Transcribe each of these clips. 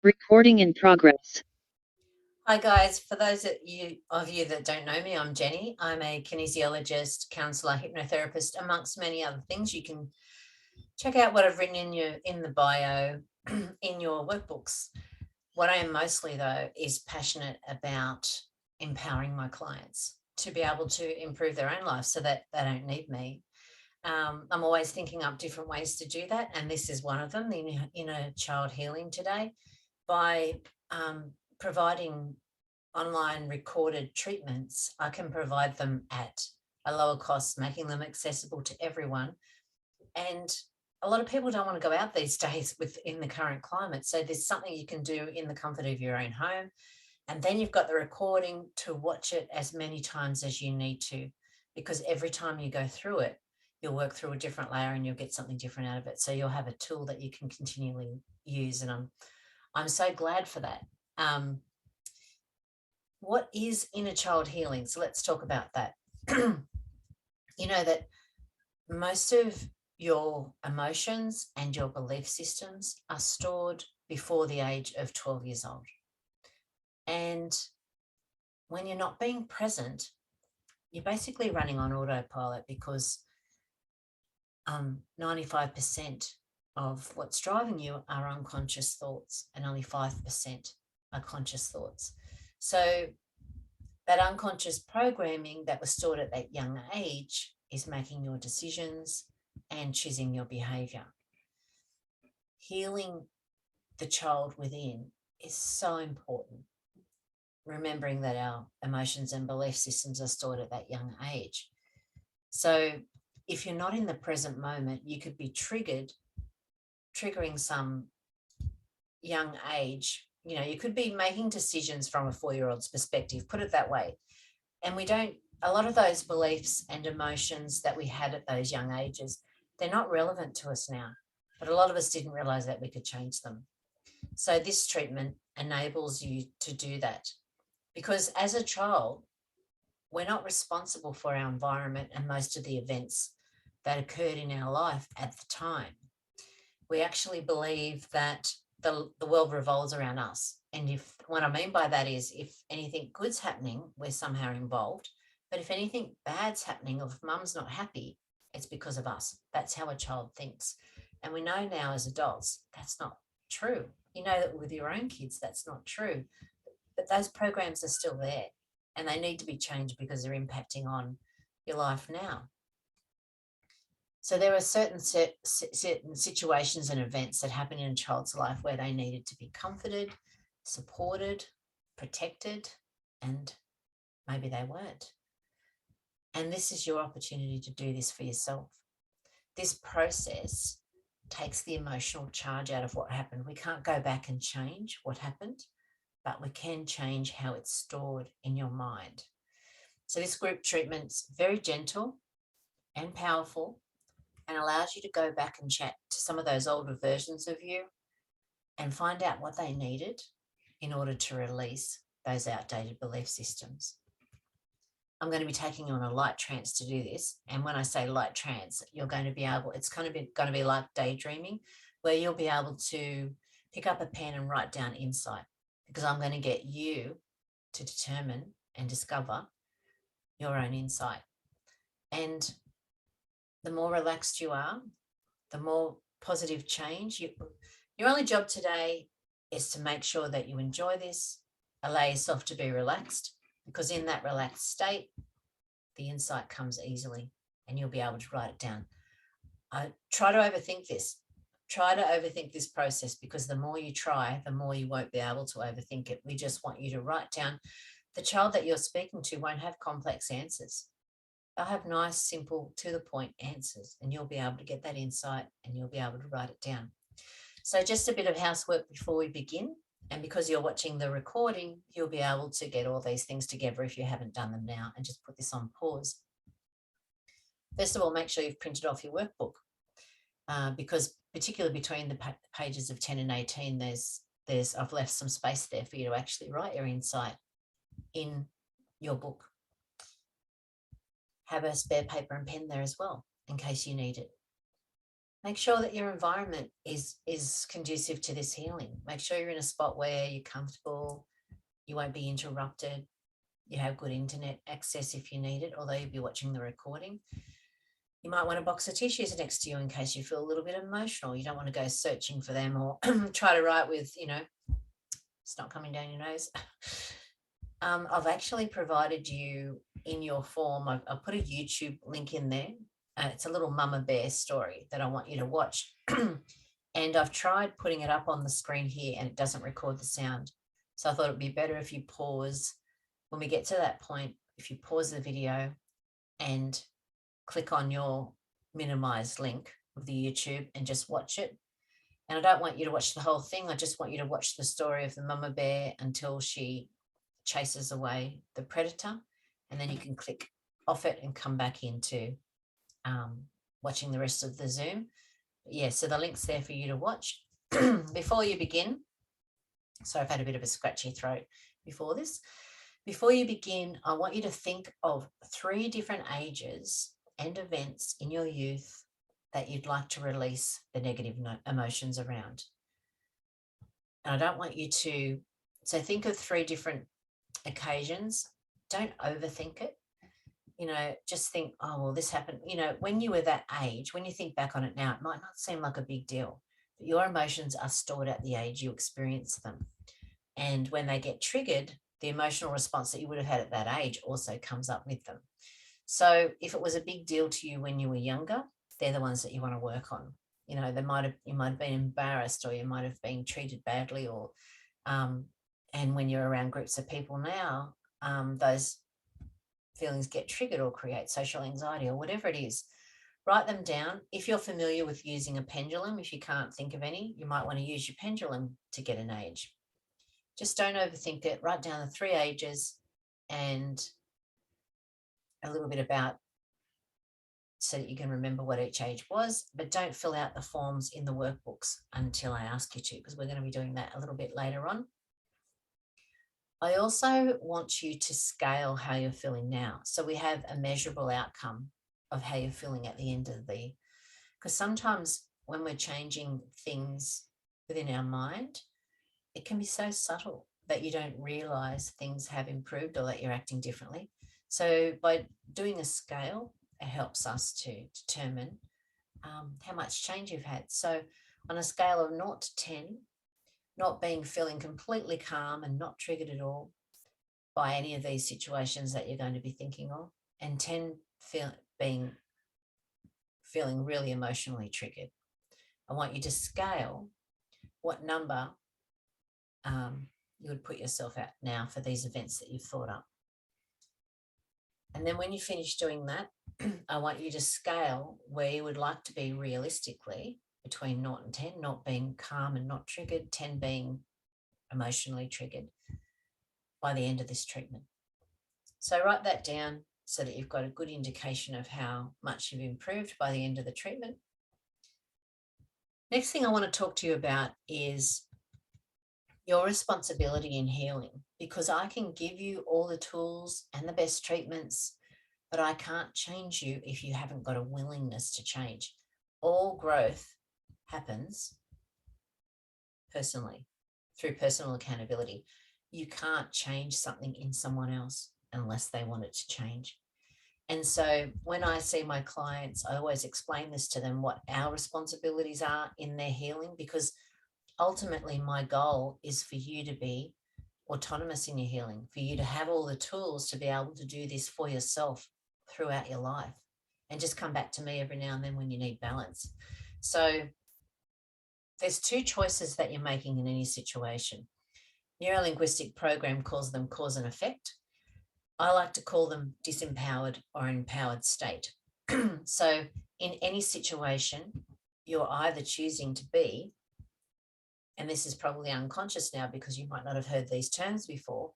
Recording in progress. Hi guys, for those of you that don't know me, I'm Jenny. I'm a kinesiologist, counselor, hypnotherapist, amongst many other things. You can check out what I've written in the bio in your workbooks. What I am mostly though is passionate about empowering my clients to be able to improve their own life so that they don't need me. I'm always thinking up different ways to do that, and this is one of them, the inner child healing today, by providing online recorded treatments. I can provide them at a lower cost, making them accessible to everyone. And a lot of people don't want to go out these days within the current climate. So there's something you can do in the comfort of your own home. And then you've got the recording to watch it as many times as you need to, because every time you go through it, you'll work through a different layer and you'll get something different out of it. So you'll have a tool that you can continually use. And I'm so glad for that. What is inner child healing? So let's talk about that. You know that most of your emotions and your belief systems are stored before the age of 12 years old. And when you're not being present, you're basically running on autopilot, because 95% of what's driving you are unconscious thoughts, and only 5% are conscious thoughts. So that unconscious programming that was stored at that young age is making your decisions and choosing your behavior. Healing the child within is so important. Remembering that our emotions and belief systems are stored at that young age. So if you're not in the present moment, you could be triggering some young age. You know, you could be making decisions from a 4-year-old's perspective, put it that way. And a lot of those beliefs and emotions that we had at those young ages, they're not relevant to us now. But a lot of us didn't realize that we could change them. So this treatment enables you to do that. Because as a child, we're not responsible for our environment and most of the events that occurred in our life at the time. We actually believe that the world revolves around us. And if what I mean by that is, if anything good's happening, we're somehow involved. But if anything bad's happening, or if mum's not happy, it's because of us. That's how a child thinks. And we know now as adults, that's not true. You know that with your own kids, that's not true. But those programs are still there, and they need to be changed because they're impacting on your life now. So there are certain situations and events that happen in a child's life where they needed to be comforted, supported, protected, and maybe they weren't. And this is your opportunity to do this for yourself. This process takes the emotional charge out of what happened. We can't go back and change what happened, but we can change how it's stored in your mind. So this group treatment's very gentle and powerful, and allows you to go back and chat to some of those older versions of you and find out what they needed in order to release those outdated belief systems. I'm going to be taking you on a light trance to do this. And when I say light trance, it's kind of going to be like daydreaming, where you'll be able to pick up a pen and write down insight, because I'm going to get you to determine and discover your own insight. And the more relaxed you are, the more positive change. Your only job today is to make sure that you enjoy this, allow yourself to be relaxed, because in that relaxed state, the insight comes easily and you'll be able to write it down. Try to overthink this. Try to overthink this process, because the more you try, the more you won't be able to overthink it. We just want you to write down. The child that you're speaking to won't have complex answers. They'll have nice, simple, to the point answers, and you'll be able to get that insight and you'll be able to write it down. So just a bit of housework before we begin. And because you're watching the recording, you'll be able to get all these things together if you haven't done them now, and just put this on pause. First of all, make sure you've printed off your workbook, because particularly between the pages of 10 and 18, I've left some space there for you to actually write your insight in your book. Have a spare paper and pen there as well, in case you need it. Make sure that your environment is conducive to this healing. Make sure you're in a spot where you're comfortable, you won't be interrupted, you have good internet access if you need it, although you'll be watching the recording. You might want a box of tissues next to you in case you feel a little bit emotional. You don't want to go searching for them or try to write with, it's not coming down your nose. I've actually provided you in your form, I've put a YouTube link in there. It's a little mama bear story that I want you to watch. And I've tried putting it up on the screen here and it doesn't record the sound. So I thought it'd be better if you pause when we get to that point, if you pause the video and click on your minimized link of the YouTube and just watch it. And I don't want you to watch the whole thing. I just want you to watch the story of the mama bear until she chases away the predator. And then you can click off it and come back into watching the rest of the Zoom. But yeah, so the link's there for you to watch. Before you begin, so I've had a bit of a scratchy throat before this. Before you begin, I want you to think of 3 different ages and events in your youth that you'd like to release the negative emotions around. And I don't want you to, so think of 3 different occasions. Don't overthink it. Just think, oh, well, this happened. When you were that age, when you think back on it now, it might not seem like a big deal, but your emotions are stored at the age you experience them. And when they get triggered, the emotional response that you would have had at that age also comes up with them. So if it was a big deal to you when you were younger, they're the ones that you want to work on. You might have been embarrassed, or you might have been treated badly, or and when you're around groups of people now, those feelings get triggered or create social anxiety or whatever it is. Write them down. If you're familiar with using a pendulum, if you can't think of any, you might want to use your pendulum to get an age. Just don't overthink it. Write down the 3 ages and a little bit about, so that you can remember what each age was, but don't fill out the forms in the workbooks until I ask you to, because we're going to be doing that a little bit later on. I also want you to scale how you're feeling now. So we have a measurable outcome of how you're feeling at the end of because sometimes when we're changing things within our mind, it can be so subtle that you don't realize things have improved or that you're acting differently. So by doing a scale, it helps us to determine how much change you've had. So on a scale of 0 to 10, not feeling completely calm and not triggered at all by any of these situations that you're going to be thinking of, and 10 feeling really emotionally triggered. I want you to scale what number you would put yourself at now for these events that you've thought up. And then when you finish doing that, I want you to scale where you would like to be realistically between 0 and 10, 0 being calm and not triggered, 10 being emotionally triggered by the end of this treatment. So write that down so that you've got a good indication of how much you've improved by the end of the treatment. Next thing I want to talk to you about is your responsibility in healing, because I can give you all the tools and the best treatments, but I can't change you if you haven't got a willingness to change. All growth happens personally, through personal accountability. You can't change something in someone else unless they want it to change. And so when I see my clients, I always explain this to them, what our responsibilities are in their healing, because ultimately my goal is for you to be autonomous in your healing, for you to have all the tools to be able to do this for yourself throughout your life, and just come back to me every now and then when you need balance. So there's 2 choices that you're making in any situation. Neurolinguistic program calls them cause and effect. I like to call them disempowered or empowered state. So in any situation, you're either choosing to be, and this is probably unconscious now because you might not have heard these terms before,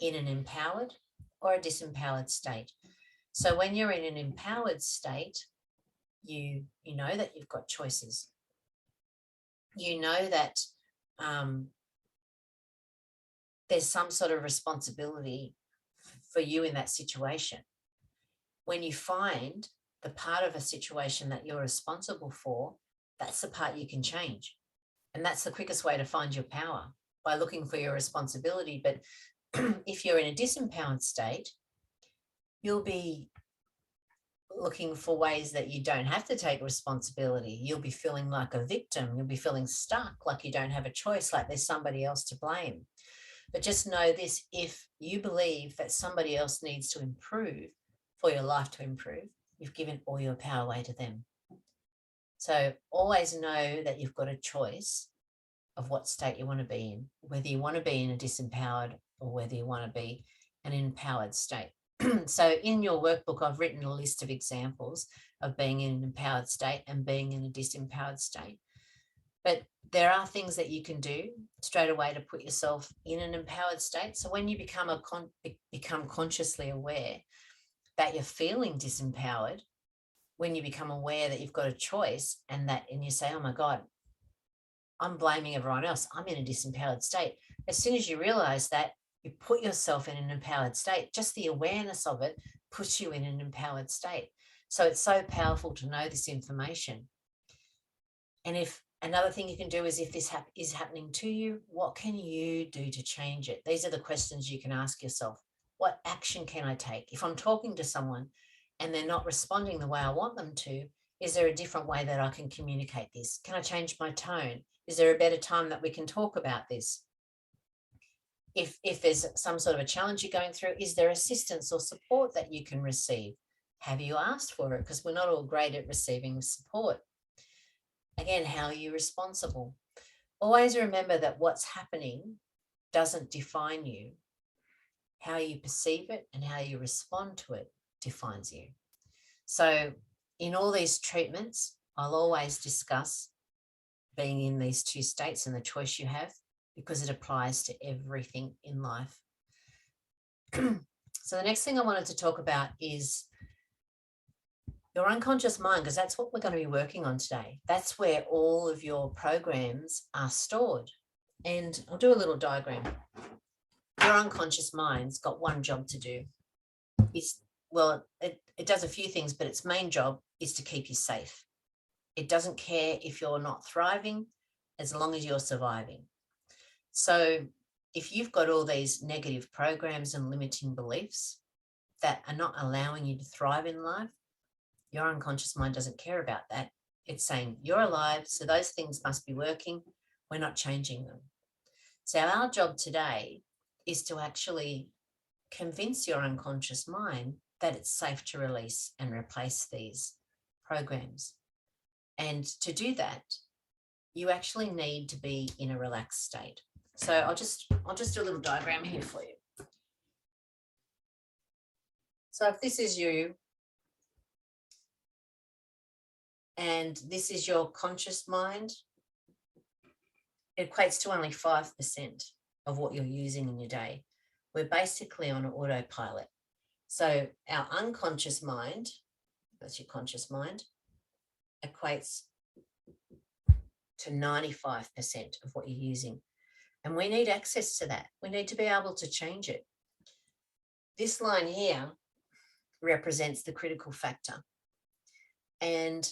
in an empowered or a disempowered state. So when you're in an empowered state, you know that you've got choices. You know that there's some sort of responsibility for you in that situation. When you find the part of a situation that you're responsible for That's the part you can change. And that's the quickest way to find your power, by looking for your responsibility. But if you're in a disempowered state, you'll be looking for ways that you don't have to take responsibility. You'll be feeling like a victim. You'll be feeling stuck, like you don't have a choice, like there's somebody else to blame. But just know this: if you believe that somebody else needs to improve for your life to improve, you've given all your power away to them. So always know that you've got a choice of what state you want to be in, whether you want to be in a disempowered or whether you want to be an empowered state. So in your workbook, I've written a list of examples of being in an empowered state and being in a disempowered state. But there are things that you can do straight away to put yourself in an empowered state. So when you become consciously aware that you're feeling disempowered, when you become aware that you've got a choice and you say, oh my God, I'm blaming everyone else, I'm in a disempowered state. As soon as you realize that, you put yourself in an empowered state. Just the awareness of it puts you in an empowered state. So it's so powerful to know this information. And if another thing you can do is, if this is happening to you, what can you do to change it? These are the questions you can ask yourself. What action can I take? If I'm talking to someone and they're not responding the way I want them to, is there a different way that I can communicate this? Can I change my tone? Is there a better time that we can talk about this? If there's some sort of a challenge you're going through, is there assistance or support that you can receive? Have you asked for it? Because we're not all great at receiving support. Again, how are you responsible? Always remember that what's happening doesn't define you. How you perceive it and how you respond to it defines you. So in all these treatments, I'll always discuss being in these two states and the choice you have, because it applies to everything in life. So the next thing I wanted to talk about is your unconscious mind, because that's what we're going to be working on today. That's where all of your programs are stored. And I'll do a little diagram. Your unconscious mind's got one job to do. It does a few things, but its main job is to keep you safe. It doesn't care if you're not thriving, as long as you're surviving. So if you've got all these negative programs and limiting beliefs that are not allowing you to thrive in life, your unconscious mind doesn't care about that. It's saying you're alive, so those things must be working. We're not changing them. So our job today is to actually convince your unconscious mind that it's safe to release and replace these programs. And to do that, you actually need to be in a relaxed state. So I'll just do a little diagram here for you. So if this is you and this is your conscious mind, it equates to only 5% of what you're using in your day. We're basically on an autopilot. So our unconscious mind, that's your conscious mind, equates to 95% of what you're using. And we need access to that. We need to be able to change it. This line here represents the critical factor. And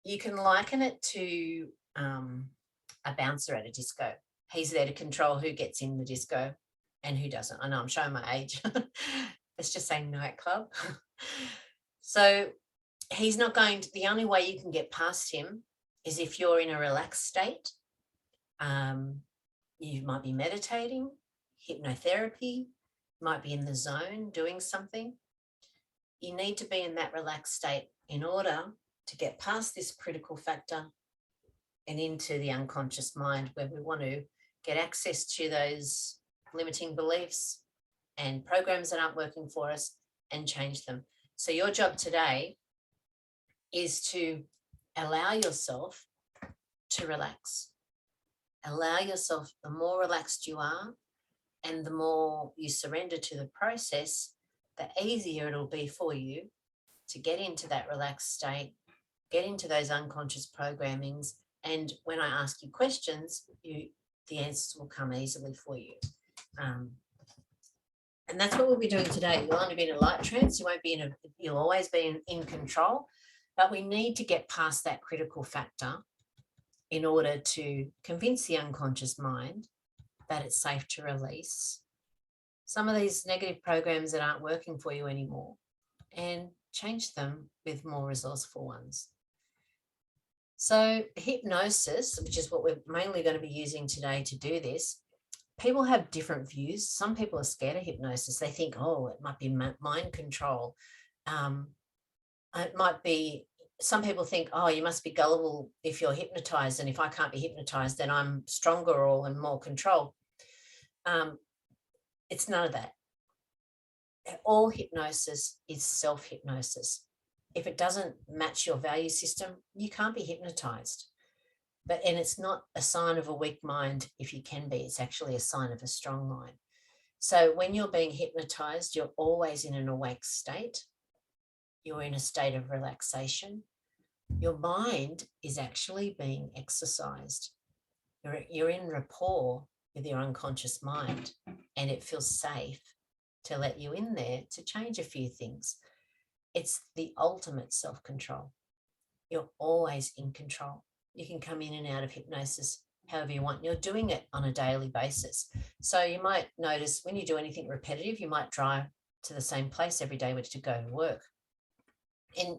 you can liken it to a bouncer at a disco. He's there to control who gets in the disco and who doesn't. I know I'm showing my age. Let's just say nightclub. So he's not going to, the only way you can get past him is if you're in a relaxed state. You might be meditating, hypnotherapy, might be in the zone doing something. You need to be in that relaxed state in order to get past this critical factor and into the unconscious mind, where we want to get access to those limiting beliefs and programs that aren't working for us and change them. So your job today is to allow yourself to relax. Allow yourself, the more relaxed you are and the more you surrender to the process, the easier it'll be for you to get into that relaxed state, get into those unconscious programmings. And when I ask you questions, the answers will come easily for you. And that's what we'll be doing today. You'll only be in a light trance. You won't be you'll always be in control. But we need to get past that critical factor in order to convince the unconscious mind that it's safe to release some of these negative programs that aren't working for you anymore and change them with more resourceful ones. So hypnosis, which is what we're mainly going to be using today to do this, people have different views. Some people are scared of hypnosis. They think, oh, it might be mind control. It might be, some people think, oh, you must be gullible if you're hypnotized, and if I can't be hypnotized, then I'm stronger or in more control. It's none of that. All hypnosis is self-hypnosis. If it doesn't match your value system, you can't be hypnotized. And it's not a sign of a weak mind if you can be. It's actually a sign of a strong mind. So when you're being hypnotized, you're always in an awake state. You're in a state of relaxation. Your mind is actually being exercised. You're in rapport with your unconscious mind, and it feels safe to let you in there to change a few things. It's the ultimate self-control. You're always in control. You can come in and out of hypnosis however you want. You're doing it on a daily basis. So you might notice when you do anything repetitive, you might drive to the same place every day to go to work. And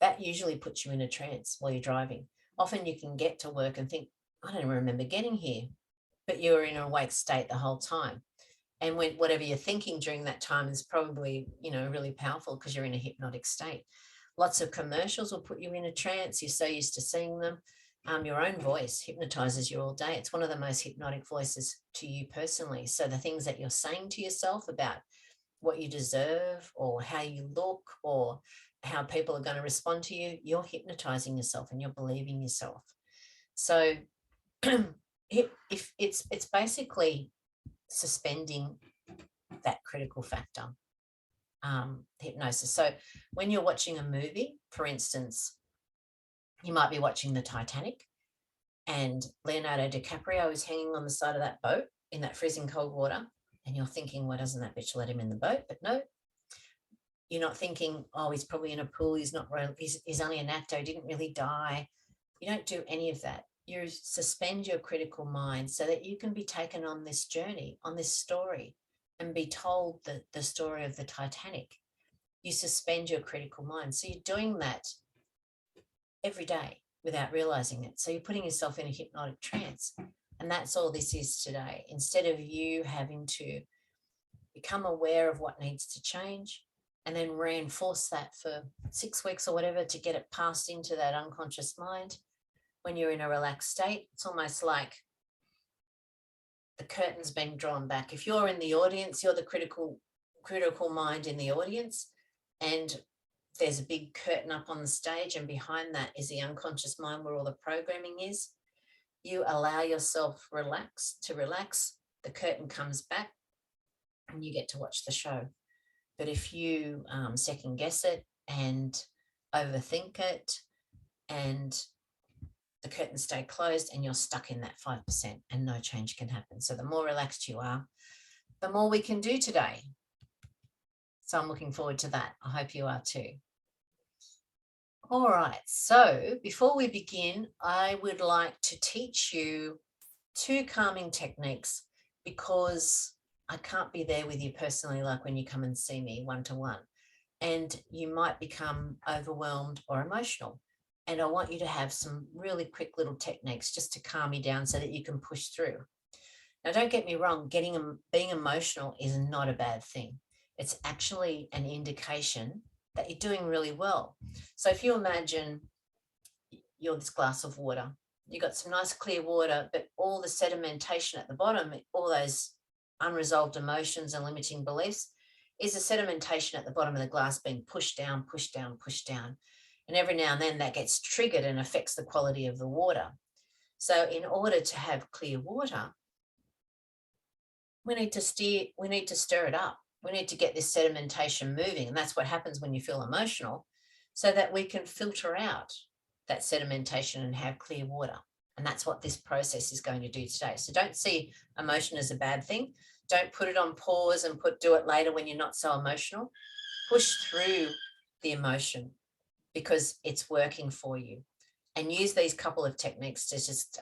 that usually puts you in a trance while you're driving. Often you can get to work and think, I don't remember getting here, but you're in an awake state the whole time. And when whatever you're thinking during that time is probably, really powerful because you're in a hypnotic state. Lots of commercials will put you in a trance. You're so used to seeing them. Your own voice hypnotizes you all day. It's one of the most hypnotic voices to you personally. So the things that you're saying to yourself about what you deserve or how you look or how people are going to respond to you, you're hypnotizing yourself and you're believing yourself. So if it's basically suspending that critical factor, hypnosis. So when you're watching a movie, for instance, you might be watching the Titanic and Leonardo DiCaprio is hanging on the side of that boat in that freezing cold water, and you're thinking, why doesn't that bitch let him in the boat? But no, you're not thinking, oh, he's probably in a pool, he's only an actor, he didn't really die. You don't do any of that. You suspend your critical mind so that you can be taken on this journey, on this story, and be told the story of the Titanic. You suspend your critical mind. So you're doing that every day without realizing it. So you're putting yourself in a hypnotic trance. And that's all this is today. Instead of you having to become aware of what needs to change and then reinforce that for 6 weeks or whatever to get it passed into that unconscious mind, when you're in a relaxed state, it's almost like the curtain's being drawn back. If you're in the audience, you're the critical mind in the audience, and there's a big curtain up on the stage, and behind that is the unconscious mind where all the programming is. You allow yourself to relax, the curtain comes back, and you get to watch the show. But if you second guess it and overthink it and the curtains stay closed and you're stuck in that 5% and no change can happen. So the more relaxed you are, the more we can do today. So I'm looking forward to that. I hope you are too. All right. So before we begin, I would like to teach you 2 calming techniques because I can't be there with you personally, like when you come and see me one-to-one, and you might become overwhelmed or emotional. And I want you to have some really quick little techniques just to calm you down so that you can push through. Now, don't get me wrong, being emotional is not a bad thing. It's actually an indication that you're doing really well. So if you imagine you're this glass of water, you've got some nice clear water, but all the sedimentation at the bottom, all those unresolved emotions and limiting beliefs, is the sedimentation at the bottom of the glass being pushed down, pushed down, pushed down. And every now and then that gets triggered and affects the quality of the water. So in order to have clear water, we need to stir it up. We need to get this sedimentation moving. And that's what happens when you feel emotional, so that we can filter out that sedimentation and have clear water. And that's what this process is going to do today. So don't see emotion as a bad thing. Don't put it on pause and do it later when you're not so emotional. Push through the emotion. because it's working for you. And use these couple of techniques to just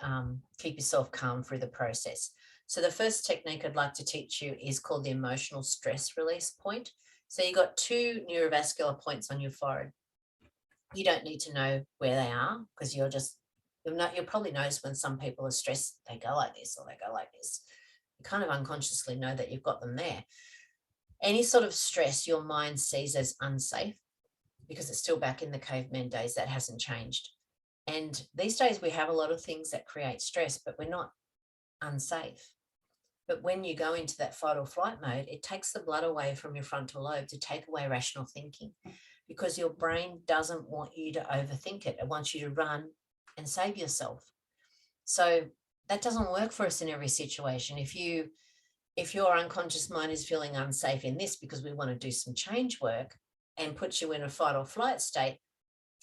keep yourself calm through the process. So the first technique I'd like to teach you is called the emotional stress release point. So you've got 2 neurovascular points on your forehead. You don't need to know where they are, because you'll probably notice when some people are stressed, they go like this or they go like this. You kind of unconsciously know that you've got them there. Any sort of stress your mind sees as unsafe, because it's still back in the caveman days, that hasn't changed. And these days we have a lot of things that create stress, but we're not unsafe. But when you go into that fight or flight mode, it takes the blood away from your frontal lobe to take away rational thinking, because your brain doesn't want you to overthink it. It wants you to run and save yourself. So that doesn't work for us in every situation. If your unconscious mind is feeling unsafe in this because we want to do some change work and puts you in a fight or flight state,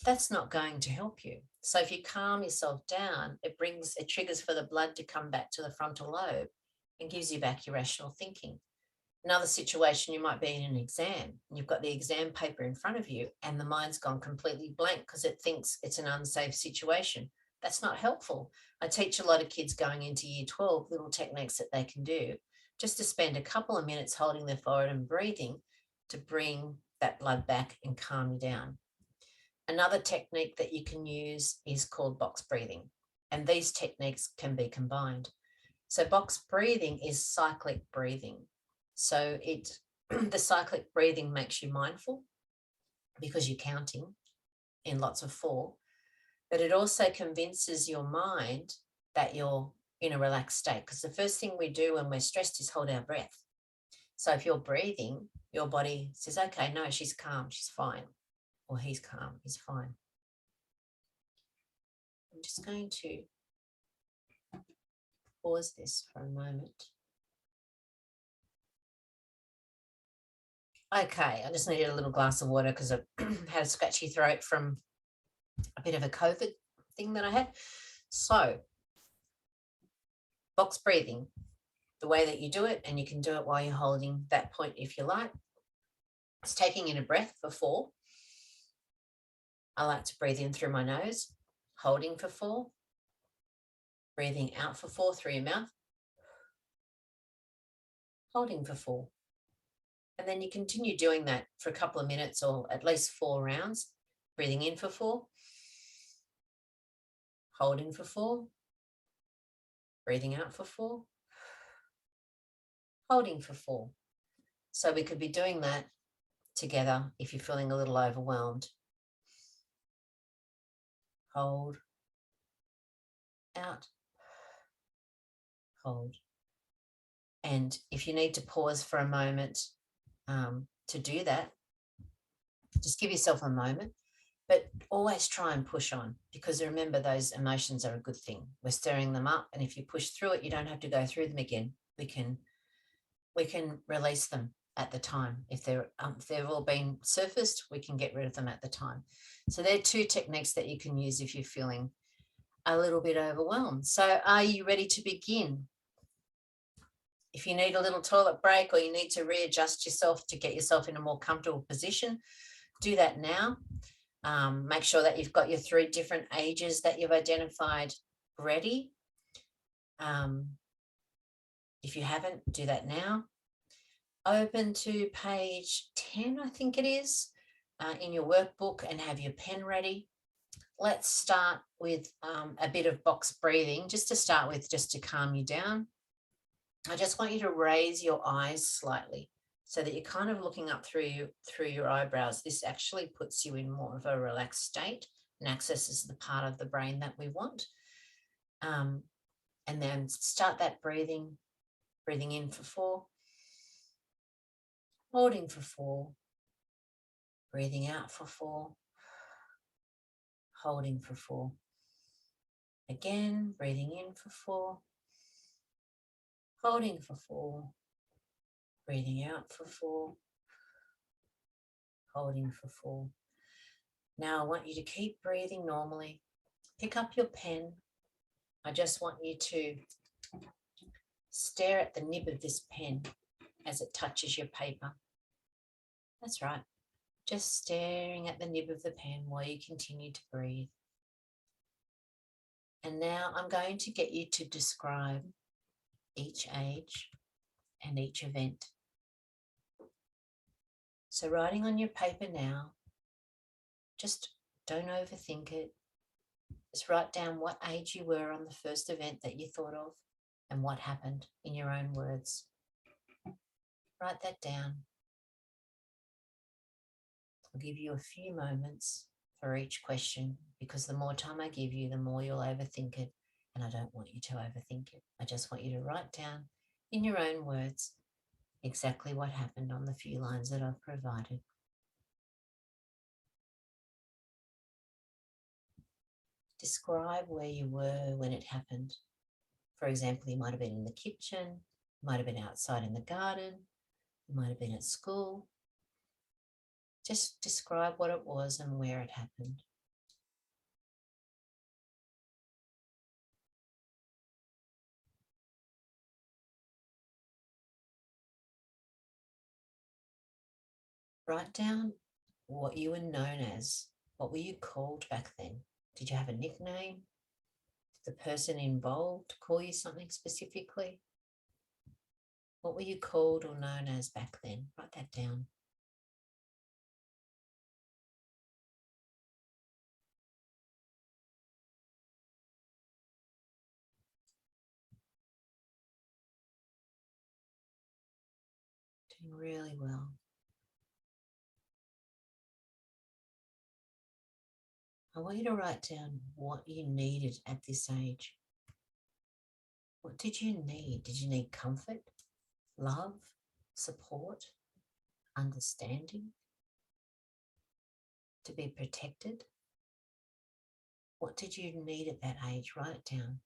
that's not going to help you. So if you calm yourself down, it triggers for the blood to come back to the frontal lobe and gives you back your rational thinking. Another situation, you might be in an exam and you've got the exam paper in front of you and the mind's gone completely blank because it thinks it's an unsafe situation. That's not helpful. I teach a lot of kids going into year 12 little techniques that they can do just to spend a couple of minutes holding their forehead and breathing to bring that blood back and calm you down. Another technique that you can use is called box breathing, and these techniques can be combined. So box breathing is cyclic breathing. So the cyclic breathing makes you mindful because you're counting in lots of 4, but it also convinces your mind that you're in a relaxed state, because the first thing we do when we're stressed is hold our breath. So if you're breathing, your body says, okay, no, she's calm, she's fine. Or he's calm, he's fine. I'm just going to pause this for a moment. Okay, I just needed a little glass of water because I had a scratchy throat from a bit of a COVID thing that I had. So, box breathing, the way that you do it, and you can do it while you're holding that point if you like. It's taking in a breath for 4. I like to breathe in through my nose, holding for 4, breathing out for 4 through your mouth, holding for 4. And then you continue doing that for a couple of minutes or at least 4 rounds, breathing in for 4, holding for 4, breathing out for 4, holding for 4. So we could be doing that together if you're feeling a little overwhelmed. Hold, out, hold. And if you need to pause for a moment to do that, just give yourself a moment, but always try and push on, because remember, those emotions are a good thing. We're stirring them up, and if you push through it, you don't have to go through them again. We can release them at the time. If they've all been surfaced, we can get rid of them at the time. So there are 2 techniques that you can use if you're feeling a little bit overwhelmed. So are you ready to begin? If you need a little toilet break or you need to readjust yourself to get yourself in a more comfortable position, do that now. Make sure that you've got your 3 different ages that you've identified ready. If you haven't, do that now. Open to page 10, I think it is, in your workbook, and have your pen ready. Let's start with a bit of box breathing, just to start with, just to calm you down. I just want you to raise your eyes slightly so that you're kind of looking up through your eyebrows. This actually puts you in more of a relaxed state and accesses the part of the brain that we want. And then start that breathing in for 4, holding for 4, breathing out for 4, holding for 4. Again, breathing in for 4, holding for 4, breathing out for 4, holding for 4. Now I want you to keep breathing normally. Pick up your pen. I just want you to stare at the nib of this pen as it touches your paper. That's right. just staring at the nib of the pen while you continue to breathe. And now I'm going to get you to describe each age and each event. So writing on your paper now, just don't overthink it. Just write down what age you were on the first event that you thought of and what happened in your own words. Write that down. I'll give you a few moments for each question, because the more time I give you, the more you'll overthink it. And I don't want you to overthink it. I just want you to write down in your own words exactly what happened on the few lines that I've provided. Describe where you were when it happened. For example, you might have been in the kitchen, you might have been outside in the garden, you might have been at school. Just describe what it was and where it happened. Write down what you were known as. What were you called back then? Did you have a nickname? Did the person involved call you something specifically? What were you called or known as back then? Write that down. Doing really well. I want you to write down what you needed at this age. What did you need? Did you need comfort, love, support, understanding, to be protected? What did you need at that age? Write it down.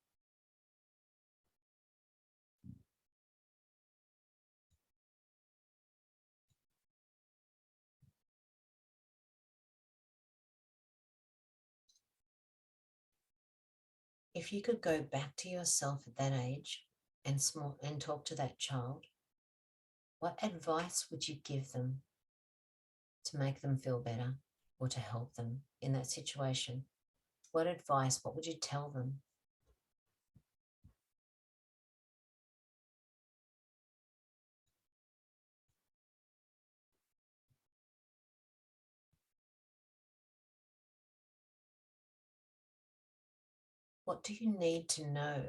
If you could go back to yourself at that age and talk to that child, what advice would you give them to make them feel better or to help them in that situation? What advice, what would you tell them? What do you need to know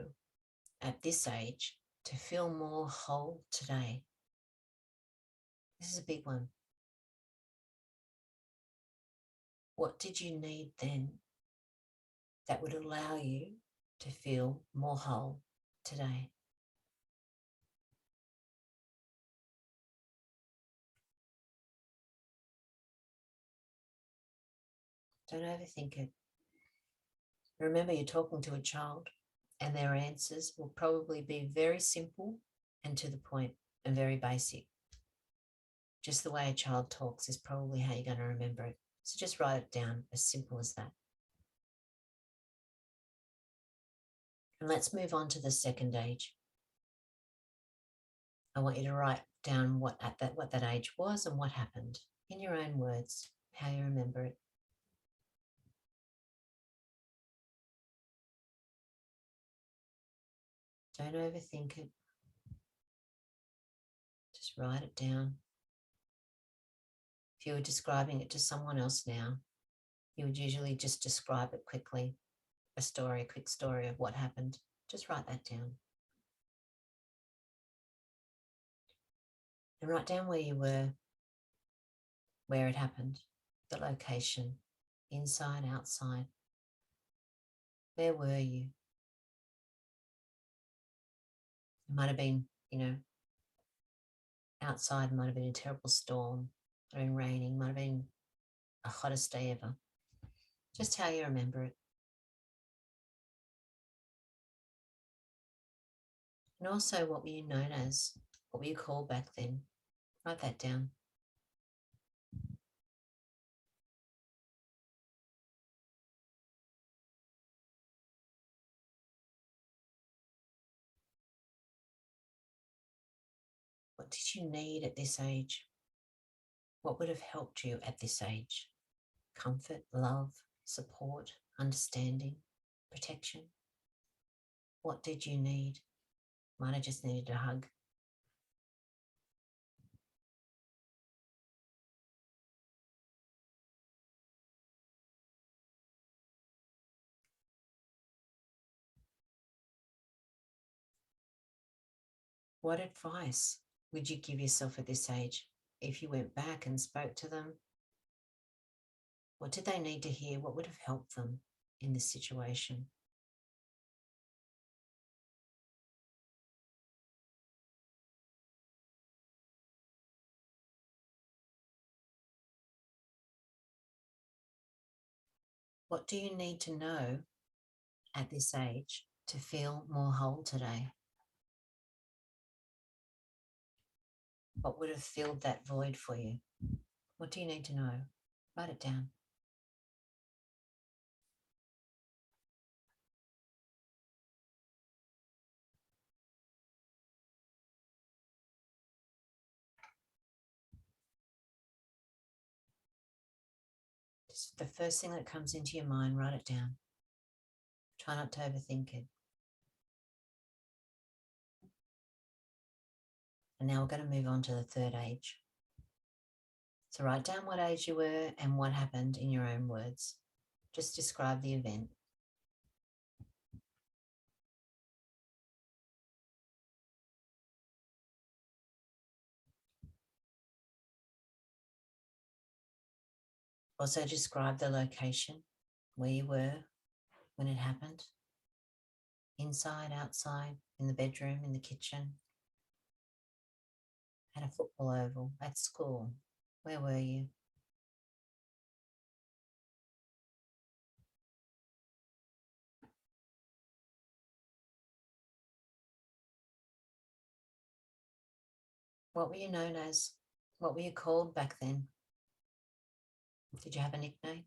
at this age to feel more whole today? This is a big one. What did you need then that would allow you to feel more whole today? Don't overthink it. Remember, you're talking to a child, and their answers will probably be very simple and to the point and very basic. Just the way a child talks is probably how you're going to remember it. So just write it down, as simple as that. And let's move on to the second age. I want you to write down what that age was and what happened in your own words, how you remember it. Don't overthink it. Just write it down. If you were describing it to someone else now, you would usually just describe it quickly, a quick story of what happened. Just write that down. And write down where you were, where it happened, the location, inside, outside. Where were you? It might have been, outside, might have been a terrible storm, might have been raining, might have been the hottest day ever. Just how you remember it. And also, what were you known as? What were you called back then? Write that down. What did you need at this age? What would have helped you at this age? Comfort, love, support, understanding, protection. What did you need? Might have just needed a hug. What advice would you give yourself at this age if you went back and spoke to them? What did they need to hear? What would have helped them in this situation? What do you need to know at this age to feel more whole today? What would have filled that void for you? What do you need to know? Write it down. Just the first thing that comes into your mind, write it down. Try not to overthink it. And now we're going to move on to the third age. So write down what age you were and what happened in your own words. Just describe the event. Also describe the location, where you were when it happened. Inside, outside, in the bedroom, in the kitchen, at a football oval, at school. Where were you? What were you known as? What were you called back then? Did you have a nickname?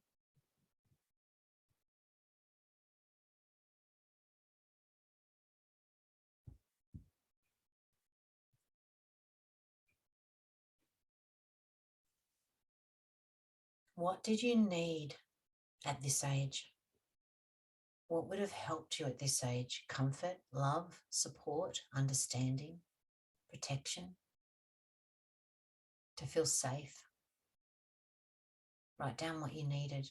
What did you need at this age? What would have helped you at this age? Comfort, love, support, understanding, protection, to feel safe. Write down what you needed.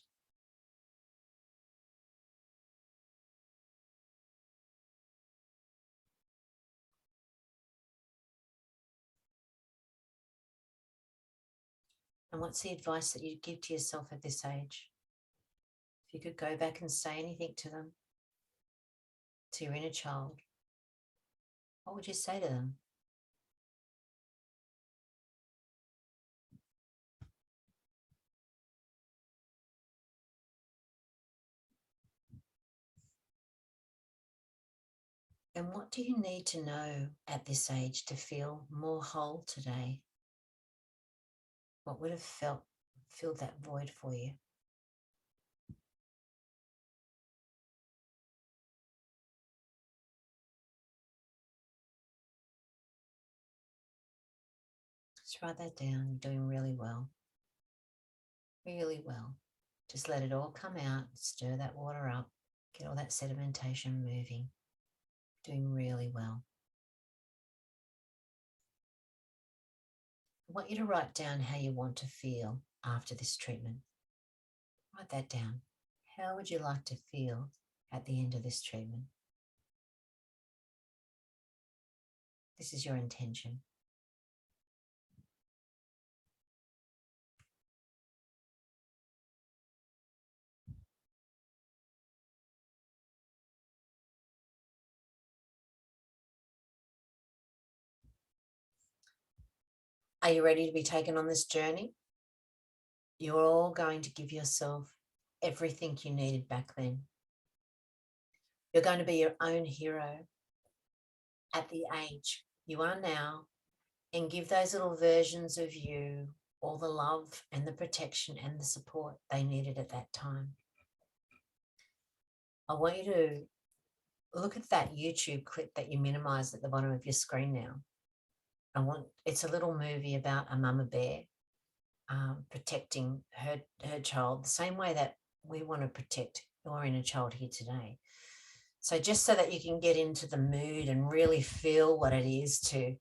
And what's the advice that you'd give to yourself at this age? If you could go back and say anything to them, to your inner child, what would you say to them? And what do you need to know at this age to feel more whole today? What would have filled that void for you? Just write that down. You're doing really well. Really well. Just let it all come out. Stir that water up. Get all that sedimentation moving. Doing really well. I want you to write down how you want to feel after this treatment. Write that down. How would you like to feel at the end of this treatment? This is your intention. Are you ready to be taken on this journey? You're all going to give yourself everything you needed back then. You're going to be your own hero at the age you are now, and give those little versions of you all the love and the protection and the support they needed at that time. I want you to look at that YouTube clip that you minimized at the bottom of your screen now. It's a little movie about a mama bear, protecting her child the same way that we want to protect your inner child here today. So just so that you can get into the mood and really feel what it is to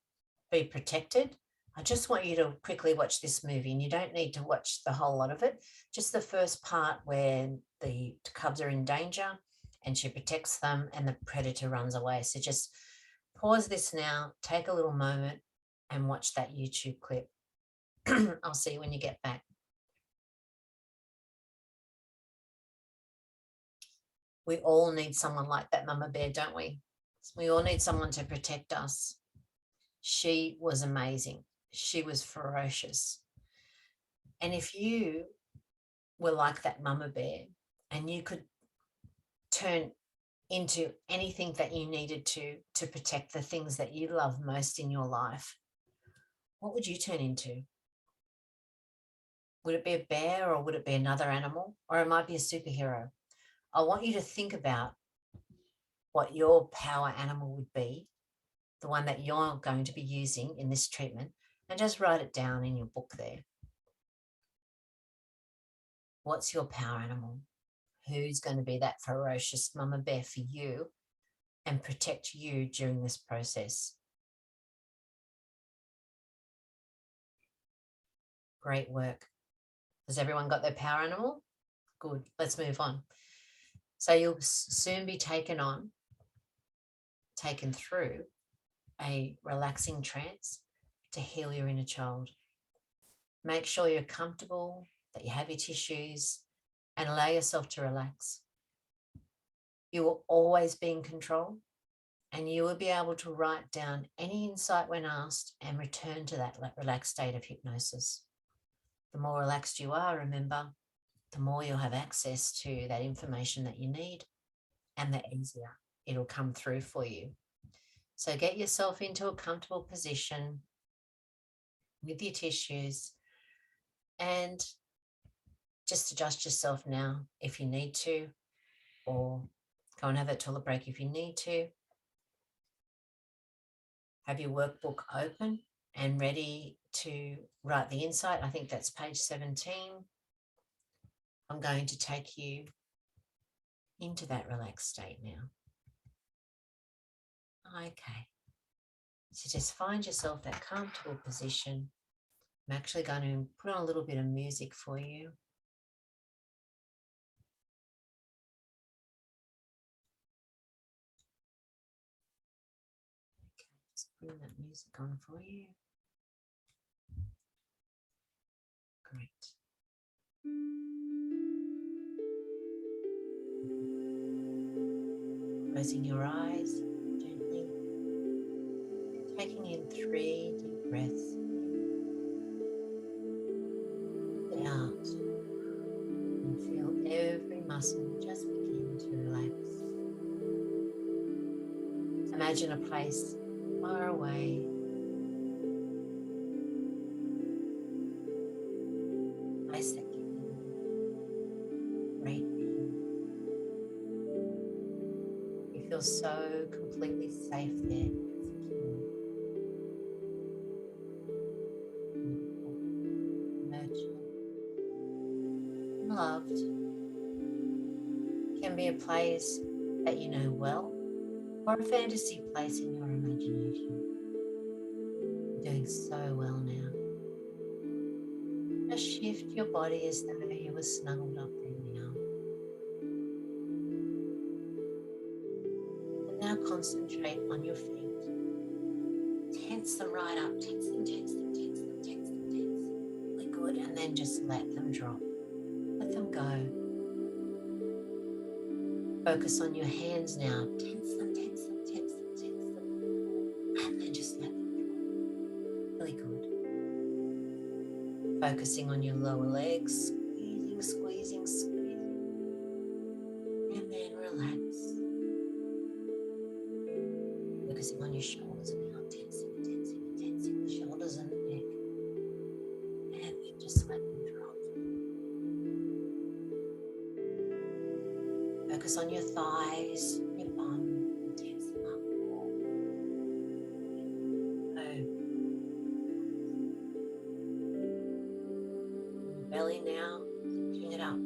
be protected, I just want you to quickly watch this movie, and you don't need to watch the whole lot of it, just the first part where the cubs are in danger and she protects them and the predator runs away. So just pause this now, take a little moment and watch that YouTube clip. I'll see you when you get back. We all need someone like that mama bear, don't we? We all need someone to protect us. She was amazing. She was ferocious. And if you were like that mama bear and you could turn into anything that you needed to protect the things that you love most in your life, what would you turn into? Would it be a bear, or would it be another animal, or it might be a superhero? I want you to think about what your power animal would be, the one that you're going to be using in this treatment, and just write it down in your book there. What's your power animal? Who's going to be that ferocious mama bear for you and protect you during this process? Great work. Has everyone got their power animal? Good. Let's move on. So you'll soon be taken through a relaxing trance to heal your inner child. Make sure you're comfortable, that you have your tissues, and allow yourself to relax. You will always be in control, and you will be able to write down any insight when asked and return to that relaxed state of hypnosis. The more relaxed you are, remember, the more you'll have access to that information that you need, and the easier it'll come through for you. So get yourself into a comfortable position with your tissues and just adjust yourself now if you need to, or go and have a toilet break if you need to. Have your workbook open and ready to write the insight. I think that's page 17. I'm going to take you into that relaxed state now. Okay. So just find yourself that comfortable position. I'm actually going to put on a little bit of music for you. Okay, just putting that music on for you. Great. Closing your eyes gently, taking in 3 deep breaths. Breathe out and feel every muscle just begin to relax. Imagine a place far away, a place that gives you great peace. You feel so completely safe there and secure, beautiful, nurtured, and loved. It can be a place that you know well, or a fantasy place in your imagination. You're doing so well now. Just shift your body as though you were snuggled up there now. And now concentrate on your feet. Tense them right up. Tense them, tense them, tense them, tense them, tense them. Really good. And then just let them drop. Let them go. Focus on your hands now. Tense them, tense them, tense them, tense them. And then just let them drop. Really good. Focusing on your lower legs. Squeezing, squeezing, squeezing. And then relax. Focusing on your shoulders now. Tensing, tensing, tensing the shoulders and the neck. And then just let them drop. Focus on your thighs, your bum, and tense them up more. slowly now lifting it up.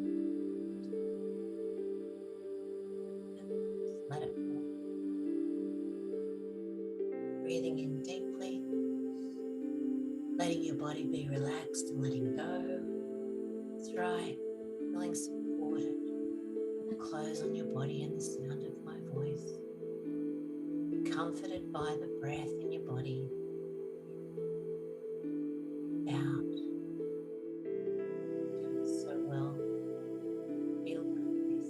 Just let it fall. Breathing in deeply, letting your body be relaxed and letting go. That's right, feeling supported. And the close on your body and the sound of my voice. Be comforted by the breath in your body. Out. Doing so well. Feel this.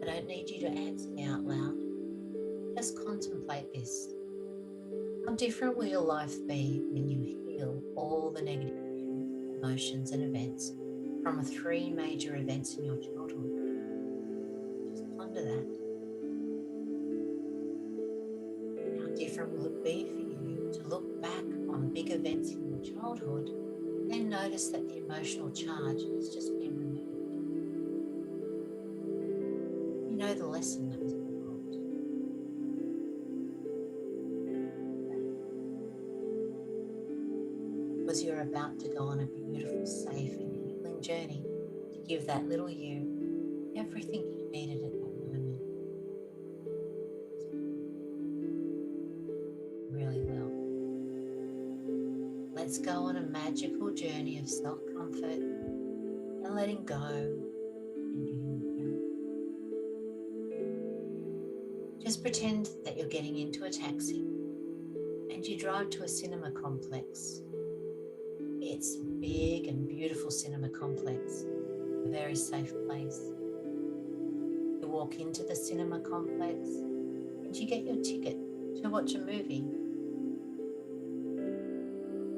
I don't need you to answer me out loud. Just contemplate this. How different will your life be when you heal all the negative emotions and events from 3 major events in your childhood? Just ponder that. How different will it be for you to look back on big events in your childhood and then notice that the emotional charge has just been removed? You know the lesson that was involved. Because you're about to go on a beautiful, safe and healing journey to give that little you everything you needed at that moment. Really well. Let's go on a magical journey of self-comfort and letting go and being here. Just pretend that you're getting into a taxi and you drive to a cinema complex. It's a big and beautiful cinema complex, a very safe place. You walk into the cinema complex and you get your ticket to watch a movie.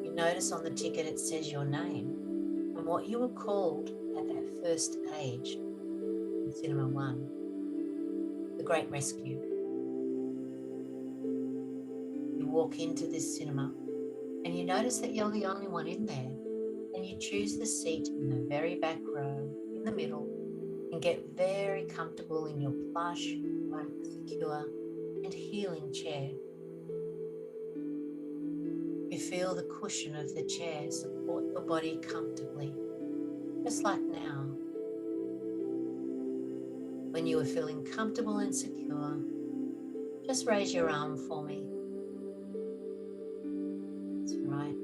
You notice on the ticket it says your name and what you were called at that first age in Cinema 1, The Great Rescue. You walk into this cinema and you notice that you're the only one in there, and you choose the seat in the very back row in the middle and get very comfortable in your plush, black, secure and healing chair. You feel the cushion of the chair support your body comfortably, just like now. When you are feeling comfortable and secure, just raise your arm for me. That's right,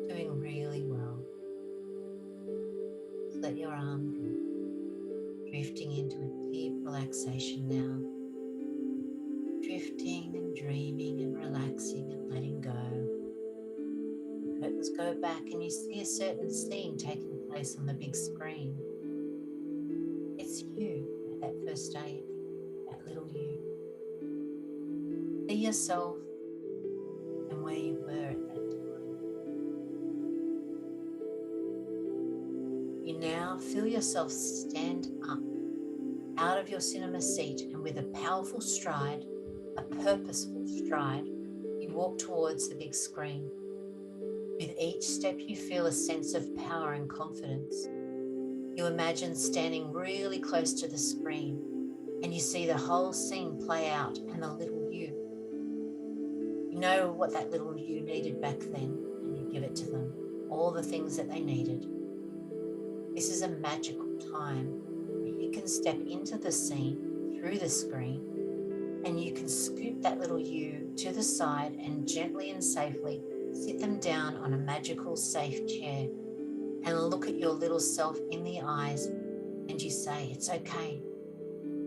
doing really well. Just let your arm drop, drifting into a deep relaxation now. Drifting and dreaming and relaxing and letting go. The curtains go back and you see a certain scene taking place on the big screen. It's you at that first stage, that little you. See yourself and where you were at that time. You now feel yourself stand up out of your cinema seat, and with a powerful stride, a purposeful stride, you walk towards the big screen. With each step you feel a sense of power and confidence. You imagine standing really close to the screen and you see the whole scene play out and the little you. You know what that little you needed back then and you give it to them, all the things that they needed. This is a magical time where you can step into the scene through the screen and you can scoop that little you to the side and gently and safely sit them down on a magical safe chair and look at your little self in the eyes and you say, it's okay,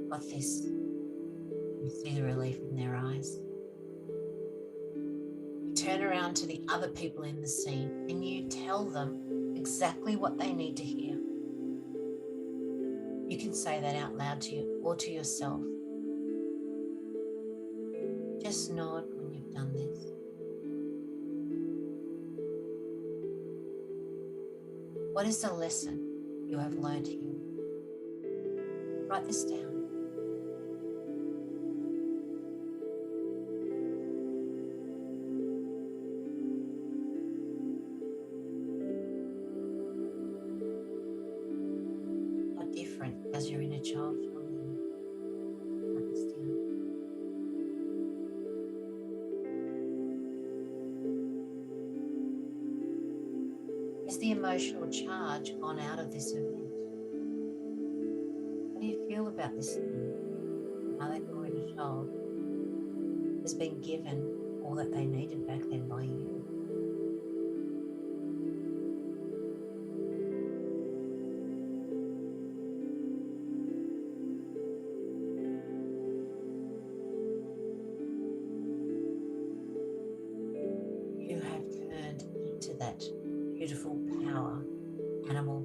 got this. You see the relief in their eyes. You turn around to the other people in the scene and you tell them exactly what they need to hear. You can say that out loud to you or to yourself. Just nod when you've done this. What is the lesson you have learned here? Write this down. How different does your inner child feel? Write this down. the emotional charge gone out of this event? How do you feel about this now? Now that your inner child has been given all that they needed back then by you? You have turned into that beautiful power animal.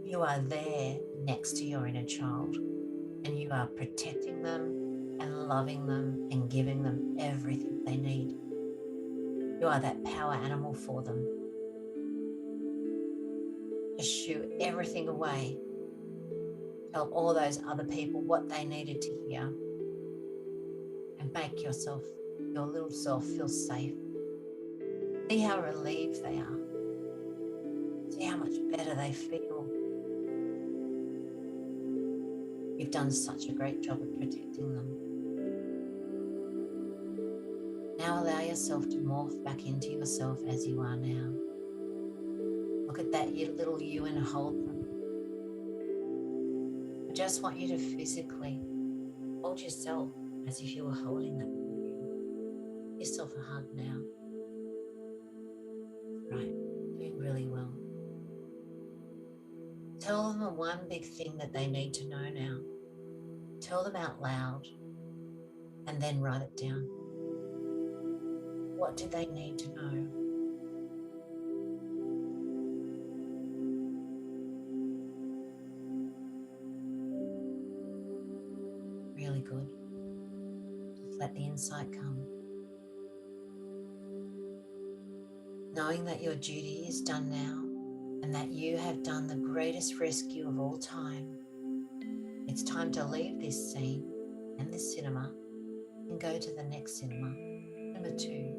You are there next to your inner child, and you are protecting them and loving them and giving them everything they need. You are that power animal for them. Just shoo everything away. Tell all those other people what they needed to hear, and make yourself, your little self, feel safe. See how relieved they are. See how much better they feel. You've done such a great job of protecting them. Now allow yourself to morph back into yourself as you are now. Look at that little you and hold them. I just want you to physically hold yourself as if you were holding that little you. Give yourself a hug now. Right, doing really well. Tell them the one big thing that they need to know now. Tell them out loud and then write it down. What do they need to know? Really good. Just let the insight come. Knowing that your duty is done now and that you have done the greatest rescue of all time, it's time to leave this scene and this cinema and go to the next cinema, cinema 2. You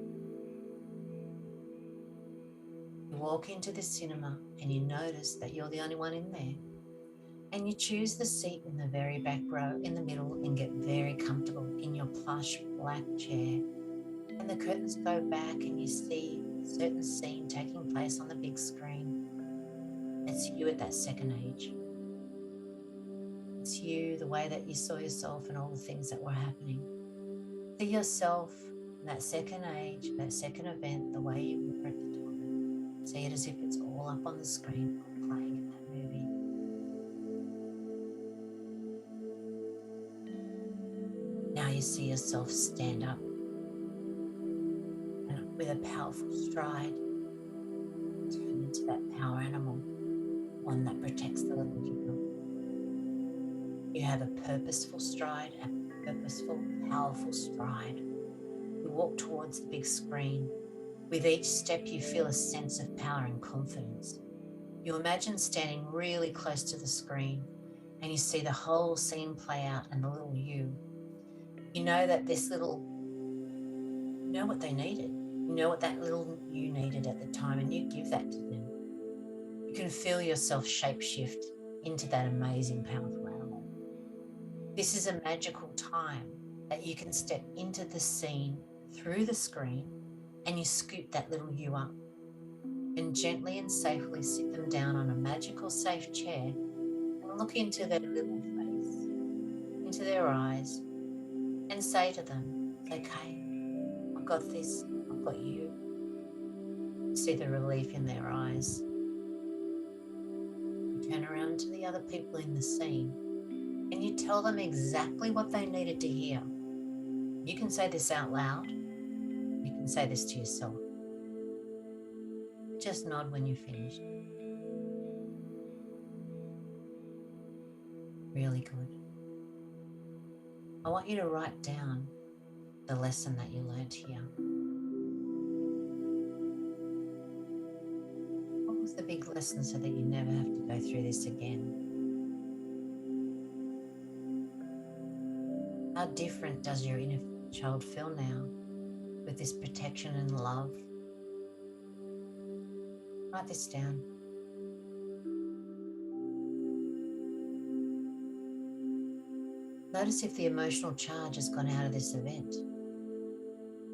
walk into the cinema and you notice that you're the only one in there. And you choose the seat in the very back row in the middle and get very comfortable in your plush black chair. And the curtains go back and you see a certain scene taking place on the big screen. It's you at that second age. It's you, the way that you saw yourself and all the things that were happening. See yourself in that second age, that second event, the way you were at the time. See it as if it's all up on the screen playing in that movie. Now you see yourself stand up and with a powerful stride, turn into that power animal, one that protects the little you. You have a purposeful stride, a purposeful, powerful stride. You walk towards the big screen. With each step, you feel a sense of power and confidence. You imagine standing really close to the screen and you see the whole scene play out and the little you. You know that you know what they needed. You know what that little you needed at the time, and you give that to them. You can feel yourself shapeshift into that amazing, powerful animal. This is a magical time that you can step into the scene through the screen and you scoop that little you up and gently and safely sit them down on a magical safe chair and look into their little face, into their eyes, and say to them, it's okay, I've got this, I've got you. See the relief in their eyes. You turn around to the other people in the scene and you tell them exactly what they needed to hear. You can say this out loud. You can say this to yourself. Just nod when you're finished. Really good. I want you to write down the lesson that you learned here. What was the big lesson so that you never have to go through this again? How different does your inner child feel now with this protection and love? Write this down. Notice if the emotional charge has gone out of this event.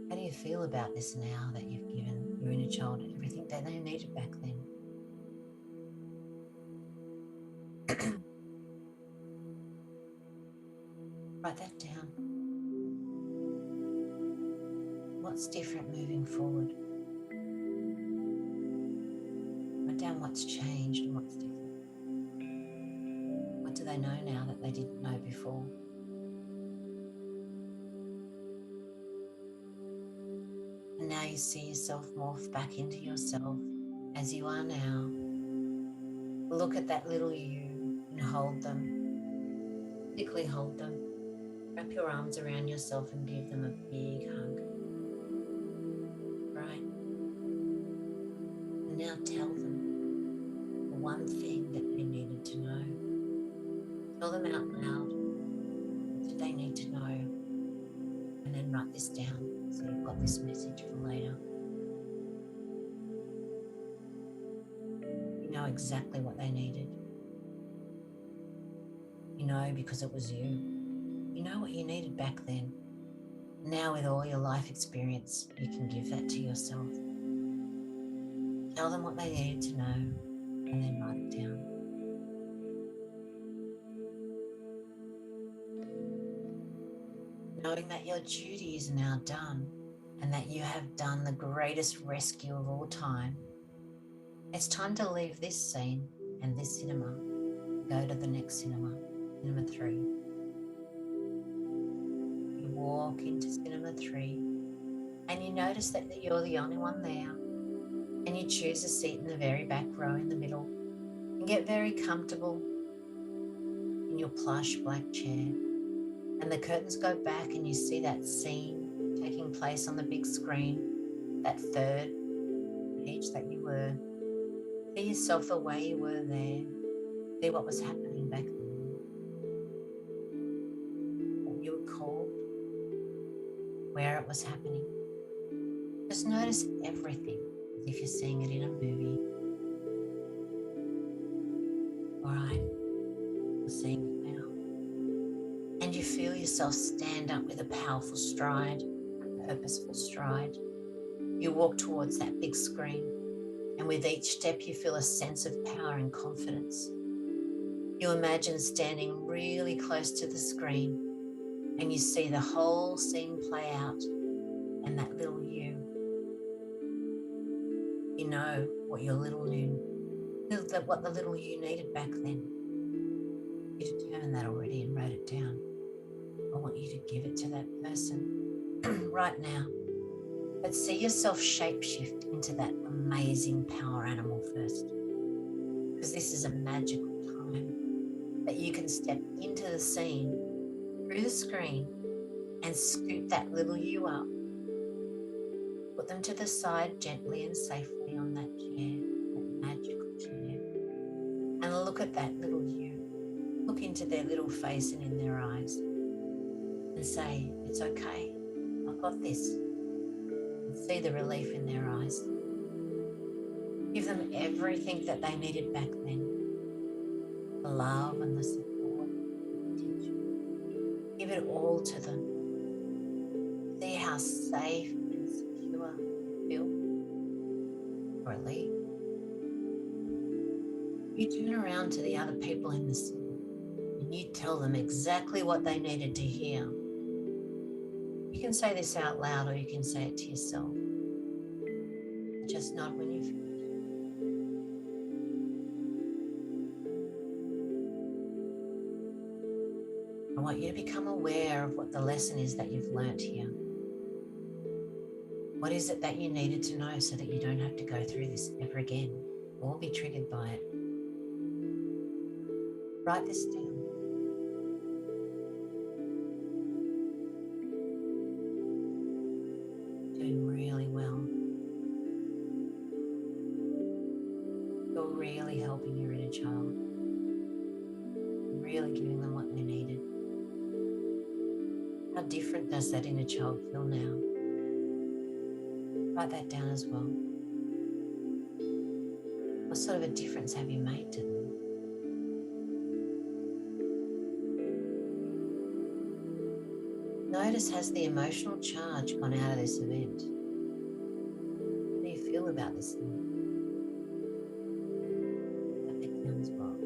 How do you feel about this now that you've given your inner child everything that they needed back then? Write that down. What's different moving forward? Write down what's changed and what's different. What do they know now that they didn't know before? And now you see yourself morph back into yourself as you are now. Look at that little you and hold them. Physically hold them. Wrap your arms around yourself and give them a big hug. Right? And now tell them the one thing that they needed to know. Tell them out loud what did they need to know, and then write this down so you've got this message for later. You know exactly what they needed. You know because it was you. You know what you needed back then. Now with all your life experience, you can give that to yourself. Tell them what they needed to know and then write it down. Knowing that your duty is now done and that you have done the greatest rescue of all time, it's time to leave this scene and this cinema, go to the next cinema, cinema 3. You walk into cinema 3 and you notice that you're the only one there, and you choose a seat in the very back row in the middle and get very comfortable in your plush black chair. And the curtains go back and you see that scene taking place on the big screen, that third page that you were. See yourself the way you were there. See what was happening back then. What you were called, where it was happening. Just notice everything as if you're seeing it in a movie. All right, you're seeing it now. And you feel yourself stand up with a powerful stride, a purposeful stride. You walk towards that big screen, and with each step you feel a sense of power and confidence. You imagine standing really close to the screen, and you see the whole scene play out, and that little you. You know what the little you needed back then. You determined that already and wrote it down. I want you to give it to that person right now. But see yourself shapeshift into that amazing power animal first. Because this is a magical time that you can step into the scene, through the screen, and scoop that little you up. Put them to the side gently and safely on that chair, that magical chair. And look at that little you. Look into their little face and in their eyes. And say, it's okay, I've got this. And see the relief in their eyes. Give them everything that they needed back then. The love and the support, the attention. Give it all to them. See how safe and secure you feel. Relief. You turn around to the other people in the scene and you tell them exactly what they needed to hear. You can say this out loud or you can say it to yourself. Just nod when you finish. I want you to become aware of what the lesson is that you've learnt here. What is it that you needed to know so that you don't have to go through this ever again or be triggered by it? Write this down. Doing really well. You're really helping your inner child. Really giving them what they needed. How different does that inner child feel now? Write that down as well. What sort of a difference have you made to them? Notice, has the emotional charge gone out of this event? How do you feel about this thing? Write that down as well.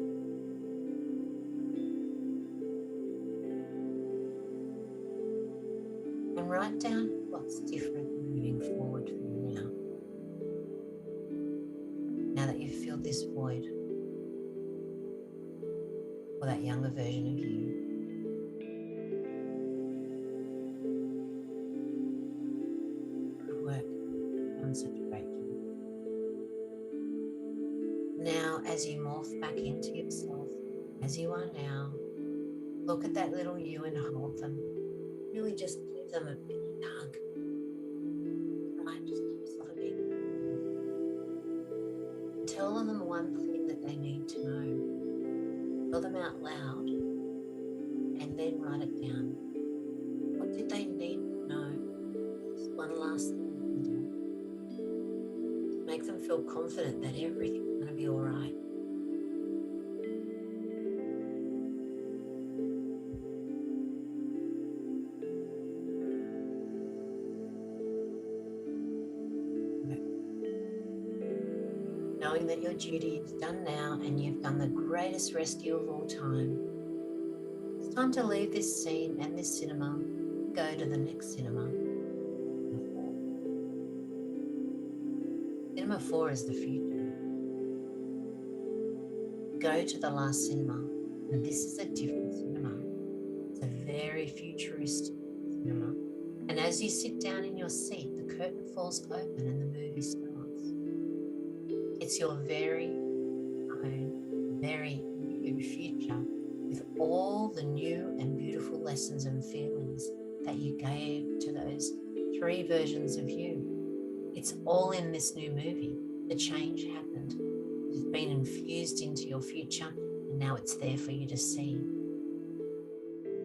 And write down what's different moving forward for you now. Now that you've filled this void, or that younger version of you. Good work. You've done such a great job. Now, as you morph back into yourself, as you are now, look at that little you and hold them. Really just give them a big hug. Right? Just give yourself a big hug. Tell them one thing that they need to know. Tell them out loud and then write it down. What did they need to know? Just one last thing you can do. Make them feel confident that everything's going to be all right. Knowing that your duty is done now and you've done the greatest rescue of all time, it's time to leave this scene and this cinema and go to the next cinema. Cinema 4 is the future. Go to the last cinema, and this is a different cinema. It's a very futuristic cinema. And as you sit down in your seat, the curtain falls open and the movie starts. It's your very own, very new future with all the new and beautiful lessons and feelings that you gave to those 3 versions of you. It's all in this new movie. The change happened. It's been infused into your future, and now it's there for you to see.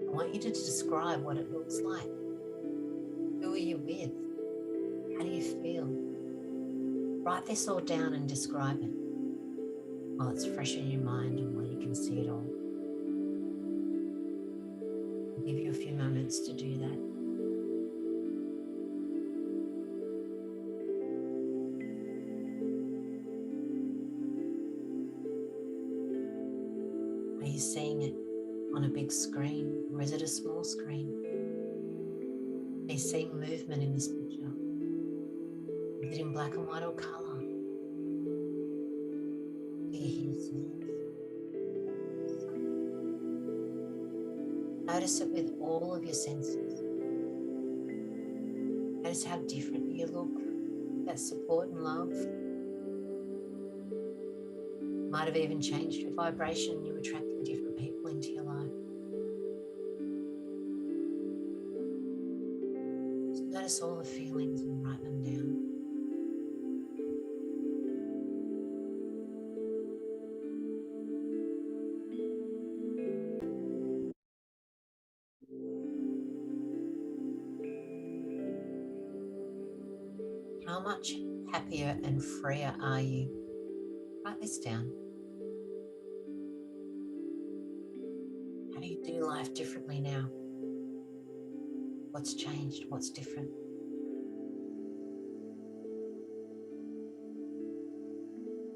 I want you to describe what it looks like. Who are you with? How do you feel? Write this all down and describe it while it's fresh in your mind and while you can see it all. I'll give you a few moments to do that. Are you seeing it on a big screen, or is it a small screen? Are you seeing movement in this picture? Is it in black and white or colour? Do you hear sounds? Notice it with all of your senses. Notice how different you look. That support and love might have even changed your vibration. You're attracting different people into your life. Just notice all the feelings and write them down. How much happier and freer are you? Write this down. How do you do life differently now? What's changed? What's different?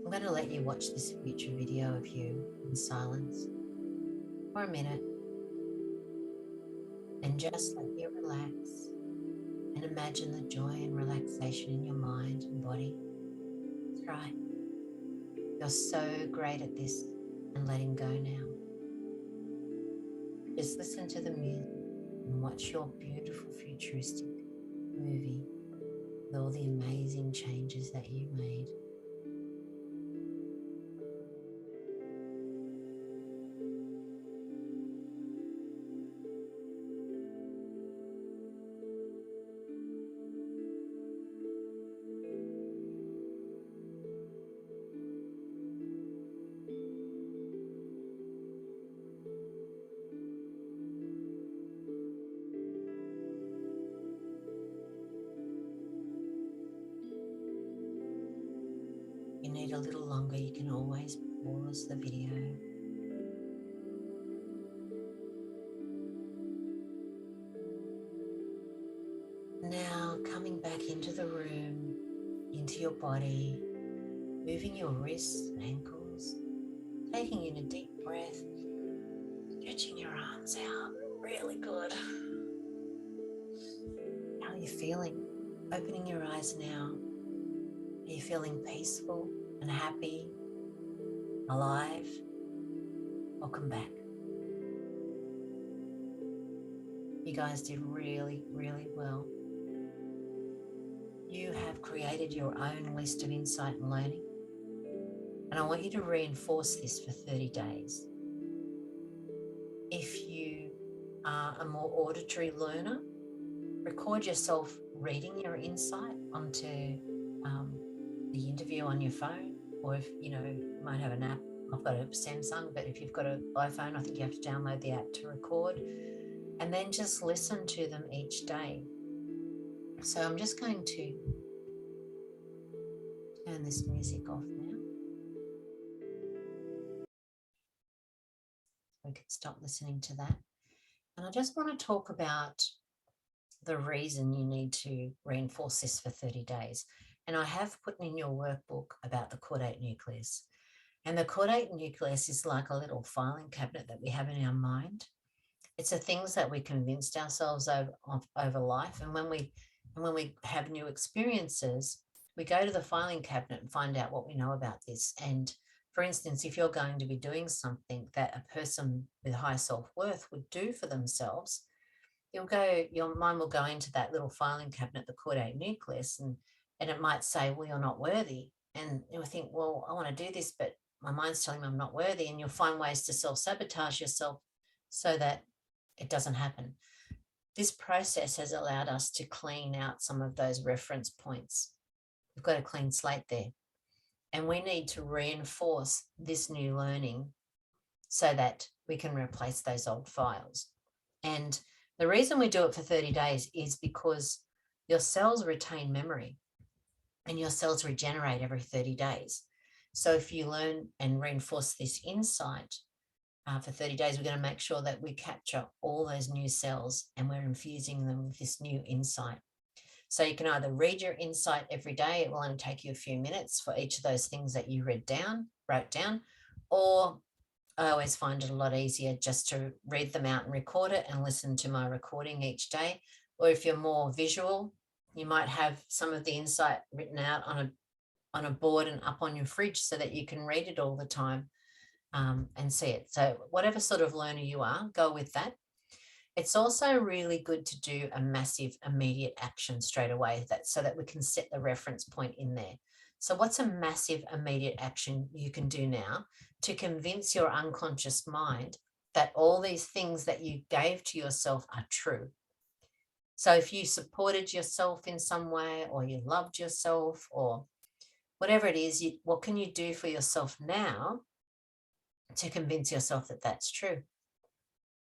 I'm going to let you watch this future video of you in silence for a minute and just let you relax and imagine the joy and relaxation in your mind and body. That's right. You're so great at this and letting go now. Just listen to the music and watch your beautiful futuristic movie with all the amazing changes that you've made. If you need a little longer, you can always pause the video. Now coming back into the room, into your body, moving your wrists and ankles, taking in a deep breath, stretching your arms out really good. you feeling? Opening your eyes now. Are you feeling peaceful and happy, alive? Welcome back. You guys did really, really well. You have created your own list of insight and learning. And I want you to reinforce this for 30 days. If you are a more auditory learner, record yourself reading your insight onto the interview on your phone, or if you might have an app. I've got a Samsung, but if you've got an iPhone, I think you have to download the app to record, and then just listen to them each day. So I'm just going to turn this music off now. We can stop listening to that. And I just want to talk about the reason you need to reinforce this for 30 days. And I have put in your workbook about the caudate nucleus. And the caudate nucleus is like a little filing cabinet that we have in our mind. It's the things that we convinced ourselves over life. And when we have new experiences, we go to the filing cabinet and find out what we know about this. And for instance, if you're going to be doing something that a person with high self-worth would do for themselves, your mind will go into that little filing cabinet, the caudate nucleus, and it might say, well, you're not worthy. And you'll think, well, I want to do this, but my mind's telling me I'm not worthy. And you'll find ways to self-sabotage yourself so that it doesn't happen. This process has allowed us to clean out some of those reference points. We've got a clean slate there. And we need to reinforce this new learning so that we can replace those old files. And the reason we do it for 30 days is because your cells retain memory and your cells regenerate every 30 days. So if you learn and reinforce this insight for 30 days, we're going to make sure that we capture all those new cells and we're infusing them with this new insight. So you can either read your insight every day. It will only take you a few minutes for each of those things that you wrote down, or I always find it a lot easier just to read them out and record it and listen to my recording each day. Or if you're more visual, you might have some of the insight written out on a board and up on your fridge so that you can read it all the time and see it. So whatever sort of learner you are, go with that. It's also really good to do a massive immediate action straight away so that we can set the reference point in there. So what's a massive immediate action you can do now to convince your unconscious mind that all these things that you gave to yourself are true? So if you supported yourself in some way, or you loved yourself, or whatever it is, what can you do for yourself now to convince yourself that that's true?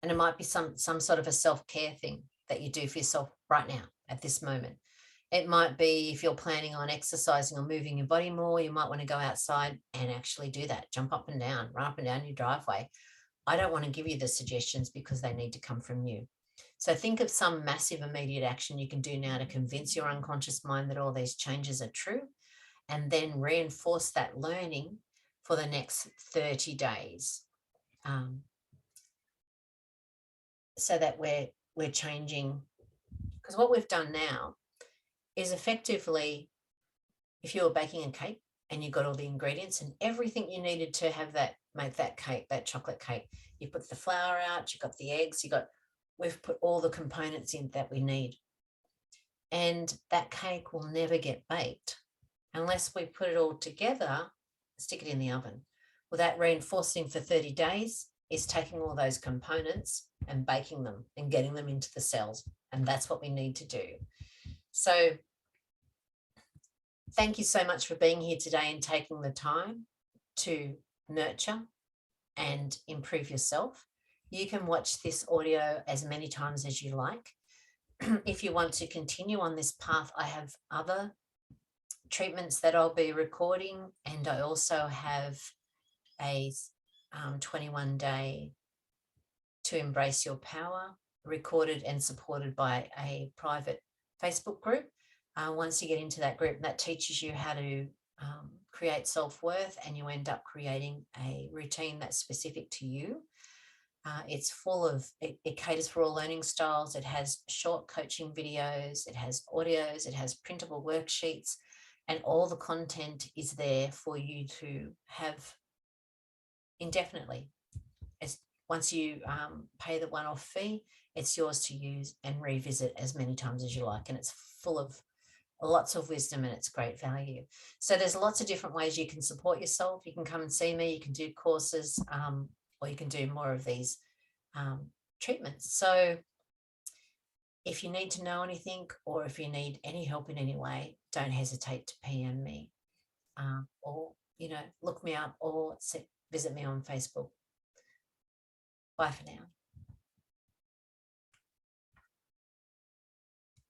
And it might be some sort of a self-care thing that you do for yourself right now at this moment. It might be if you're planning on exercising or moving your body more, you might want to go outside and actually do that. Jump up and down, run up and down your driveway. I don't want to give you the suggestions because they need to come from you. So think of some massive immediate action you can do now to convince your unconscious mind that all these changes are true, and then reinforce that learning for the next 30 days. So that we're changing, because what we've done now is effectively, if you were baking a cake and you got all the ingredients and everything you needed to have make that cake, that chocolate cake, you put the flour out, you got the eggs, we've put all the components in that we need. And that cake will never get baked unless we put it all together, stick it in the oven. Well, that reinforcing for 30 days is taking all those components and baking them and getting them into the cells. And that's what we need to do. So thank you so much for being here today and taking the time to nurture and improve yourself. You can watch this audio as many times as you like. If you want to continue on this path, I have other treatments that I'll be recording, and I also have a 21-day to embrace your power, recorded and supported by a private Facebook group. Once you get into that group, that teaches you how to create self-worth, and you end up creating a routine that's specific to you. It's full of, it caters for all learning styles. It has short coaching videos, it has audios, it has printable worksheets, and all the content is there for you to have indefinitely. It's, once you pay the one-off fee, it's yours to use and revisit as many times as you like. And it's full of lots of wisdom and it's great value. So there's lots of different ways you can support yourself. You can come and see me, you can do courses, or you can do more of these treatments. So if you need to know anything, or if you need any help in any way, don't hesitate to PM me, or, you know, look me up, or visit me on Facebook. Bye for now.